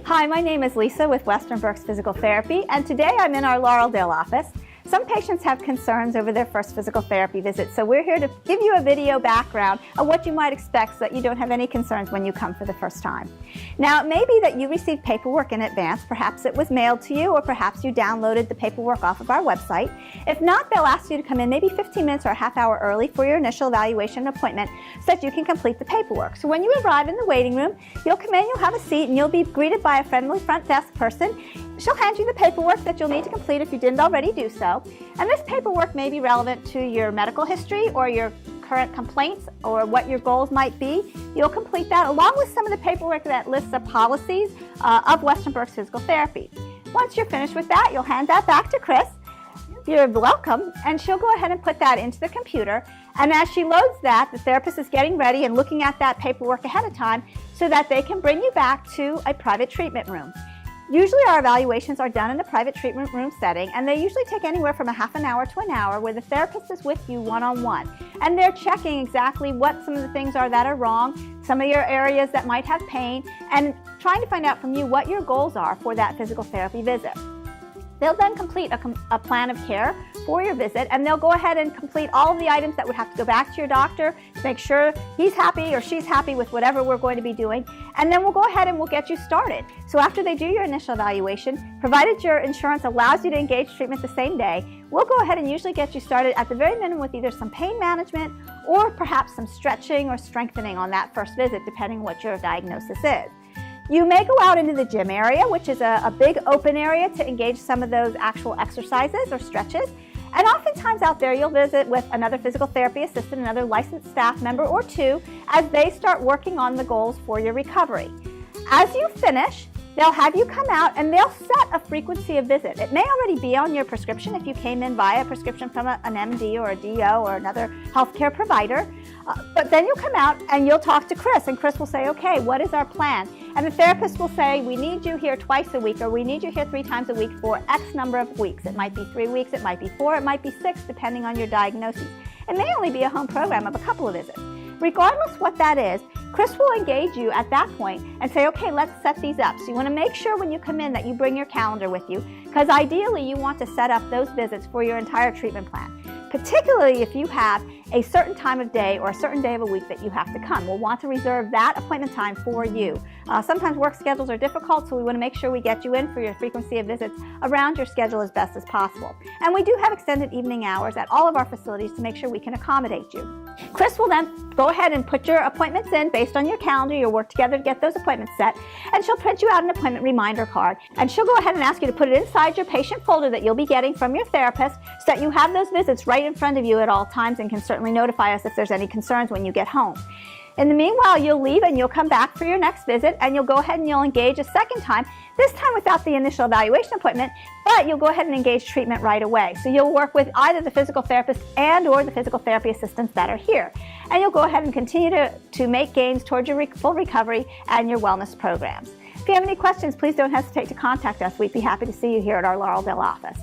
Hi, my name is Lisa with Western Berks Physical Therapy, and today I'm in our Laureldale office. Some patients have concerns over their first physical therapy visit, so we're here to give you a video background of what you might expect so that you don't have any concerns when you come for the first time. Now, it may be that you received paperwork in advance. Perhaps it was mailed to you, or perhaps you downloaded the paperwork off of our website. If not, they'll ask you to come in maybe 15 minutes or a half hour early for your initial evaluation appointment so that you can complete the paperwork. So when you arrive in the waiting room, you'll come in, you'll have a seat, and you'll be greeted by a friendly front desk person. She'll hand you the paperwork that you'll need to complete if you didn't already do so. And this paperwork may be relevant to your medical history or your current complaints or what your goals might be. You'll complete that along with some of the paperwork that lists the policies of Western Berks Physical Therapy. Once you're finished with that, you'll hand that back to Chris. You're welcome, and she'll go ahead and put that into the computer. And as she loads that, the therapist is getting ready and looking at that paperwork ahead of time so that they can bring you back to a private treatment room. Usually our evaluations are done in a private treatment room setting, and they usually take anywhere from a half an hour to an hour where the therapist is with you one-on-one. And they're checking exactly what some of the things are that are wrong, some of your areas that might have pain, and trying to find out from you what your goals are for that physical therapy visit. They'll then complete a plan of care for your visit, and they'll go ahead and complete all of the items that would have to go back to your doctor to make sure he's happy or she's happy with whatever we're going to be doing. And then we'll go ahead and we'll get you started. So after they do your initial evaluation, provided your insurance allows you to engage treatment the same day, we'll go ahead and usually get you started at the very minimum with either some pain management or perhaps some stretching or strengthening on that first visit, depending on what your diagnosis is. You may go out into the gym area, which is a big open area to engage some of those actual exercises or stretches. And oftentimes out there, you'll visit with another physical therapy assistant, another licensed staff member or two, as they start working on the goals for your recovery. As you finish, they'll have you come out and they'll set a frequency of visit. It may already be on your prescription if you came in via a prescription from an MD or a DO or another healthcare provider. But then you'll come out and you'll talk to Chris, and Chris will say, okay, what is our plan? And the therapist will say, we need you here twice a week, or we need you here 3 times a week for X number of weeks. It might be 3 weeks, it might be 4, it might be 6, depending on your diagnosis. It may only be a home program of a couple of visits. Regardless what that is, Chris will engage you at that point and say, okay, let's set these up. So you want to make sure when you come in that you bring your calendar with you, because ideally you want to set up those visits for your entire treatment plan. Particularly if you have a certain time of day or a certain day of a week that you have to come. We'll want to reserve that appointment time for you. Sometimes work schedules are difficult, so we want to make sure we get you in for your frequency of visits around your schedule as best as possible. And we do have extended evening hours at all of our facilities to make sure we can accommodate you. Chris will then go ahead and put your appointments in based on your calendar. You'll work together to get those appointments set, and she'll print you out an appointment reminder card, and she'll go ahead and ask you to put it inside your patient folder that you'll be getting from your therapist so that you have those visits right in front of you at all times and can certainly notify us if there's any concerns when you get home. In the meanwhile, you'll leave and you'll come back for your next visit, and you'll go ahead and you'll engage a second time, this time without the initial evaluation appointment, but you'll go ahead and engage treatment right away. So you'll work with either the physical therapist and or the physical therapy assistants that are here. And you'll go ahead and continue to make gains towards your full recovery and your wellness programs. If you have any questions, please don't hesitate to contact us. We'd be happy to see you here at our Laureldale office.